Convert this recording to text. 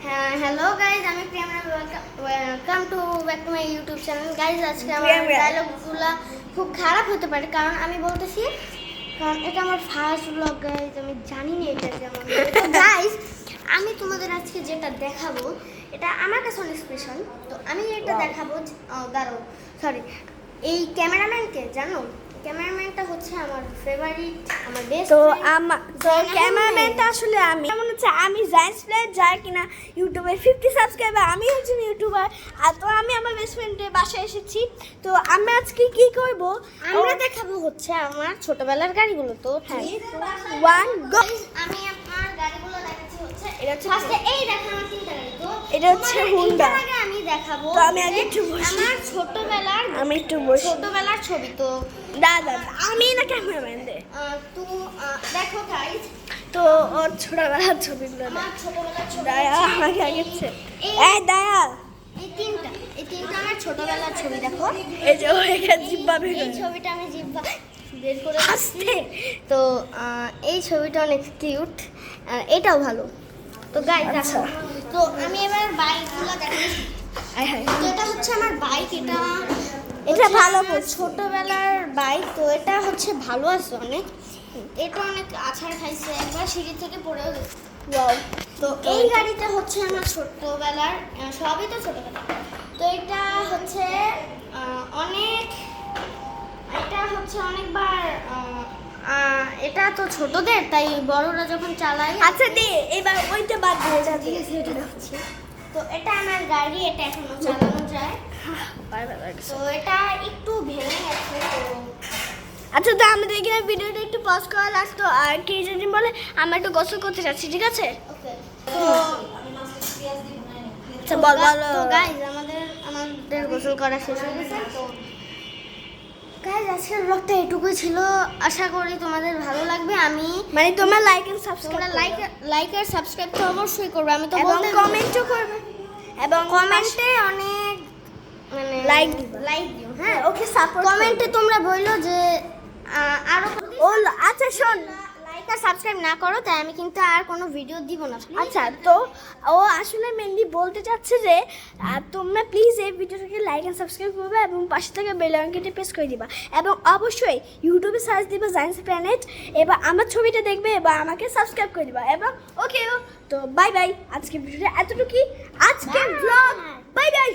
হ্যাঁ hello guys, আমি প্রিয়ামরা। Welcome to back to my YouTube channel. Guys আজকে আমার ডায়লগগুলো খুব খারাপ হতে পারে, কারণ আমি বলতেছি, কারণ এটা আমার ফার্স্ট ব্লগ গাইজ। আমি জানি না এটা কেমন। তো গাইজ, আমি তোমাদের আজকে যেটা দেখাবো এটা আমার কাছে অনেক স্পেশাল। তো আমি এটা দেখাবো, দাঁড়াও, সরি, এই ক্যামেরাম্যানকে জানো? ক্যামেরাম্যানটা হচ্ছে আমার ফেভারিট, আমার বেস্ট। তো ক্যামেরাম্যানটা আসলে আমি মনে হচ্ছে আমি জায়েন্টস প্লেয়ার, যার কিনা ইউটিউবে 50 সাবস্ক্রাইবার। আমি একজন ইউটিউবার, আর তো আমি আমার বেস্ট ফ্রেন্ডের বাসায় এসেছি। তো আমি আজকে কি করব, আমরা দেখাবো হচ্ছে আমার ছোটবেলার গাড়িগুলো। তো 3, 2, 1 গো। আমি আমার গাড়িগুলো দেখাচ্ছি হচ্ছে, এটা হচ্ছে ফার্স্টে এই দেখো আমার তিনটা গাড়ি। তো এটা হচ্ছে হুন্ডা। আগে আমি দেখাবো, তো আমি আগে একটু বসি, আমার ছোটবেলার, আমি একটু বসি। ছোটবেলার ছবি। তো দাদা আমি না ক্যামেরাম্যান দে। তো দেখো গাইস, তো ওর ছোটবেলার ছবিগুলো আমার ছোটবেলার ছবি দয়া হচ্ছে আমাকে আগে হচ্ছে এই দয়া, এই তিনটা আমার ছোটবেলার ছবি। দেখো এই যে এখানে জিব্বা বের এই করে ছবিটা আমি জিব্বা বের করে আসতে। তো এই ছবিটা অনেক কিউট, এটাও ভালো। তো গাইস আচ্ছা। দেখো, তো আমি এবার বাইকগুলো দেখাই। তো এটা হচ্ছে আমার বাইক, এটা ভালো আমার ছোটবেলার বাইক। তো এটা হচ্ছে ভালো আছে অনেক, এটা অনেক আছাড় খাইছে, একবার সিঁড়ি থেকে পড়েও গেছে। ওয়াও। তো এই গাড়িটা হচ্ছে আমার ছোটবেলার, সবই তো ছোটবেলা। তো এটা হচ্ছে অনেকবার, এটা তো ছোটদের, তাই বড়রা যখন চালায়। আচ্ছা দে, এবার ওইটা বাদ দিয়ে যা দিয়ে এটা হচ্ছে, তো এটা আমার গাড়ি, এটা এখনো চালানো যায়। তো এটা একটু ভেঙে গেছে। তো আচ্ছা, তো আমাদের এখানে ভিডিওটা একটু পজ করা লাগতো, আর কি যদি বলে আমরা একটু গোসল করতে যাচ্ছি, ঠিক আছে? ওকে, আচ্ছা বল বল। তো গাইজ আমাদের গোসল করা শেষ হয়ে গেছে। তো গাইজ আজকের ব্লগটা এটুকুই ছিল, আশা করি তোমাদের ভালো লাগবে। আমি মানে তোমরা লাইক এন্ড তোমরা সাবস্ক্রাইব, লাইক আর সাবস্ক্রাইব তো অবশ্যই করবে। আমি তো এবং বলতে কমেন্টও করবে, এবং কমেন্টে অনেক মানে লাইক দিও। হ্যাঁ, ওকে সাপোর্ট কমেন্টে তোমরা বললো যে আরো ও আচ্ছা শোন, লাইক আর সাবস্ক্রাইব না করো, তাই আমি কিন্তু আর কোনো ভিডিও দিব না। আচ্ছা, তো ও আসলে মেনলি বলতে চাচ্ছে যে তোমরা প্লিজ এই ভিডিওটাকে লাইক এন্ড সাবস্ক্রাইব করবে, এবং পাশে থাকা বেল আইকনটি প্রেস করে দিবা, এবং অবশ্যই ইউটিউবে সার্চ দিবা জায়েন্টস প্ল্যানেট, এবার আমার ছবিটা দেখবে এবং আমাকে সাবস্ক্রাইব করে দিবা, এবং ওকে। তো বাই বাই, আজকে ভিডিওটা এতটুকুই, আজকের ব্লগ। Bye bye.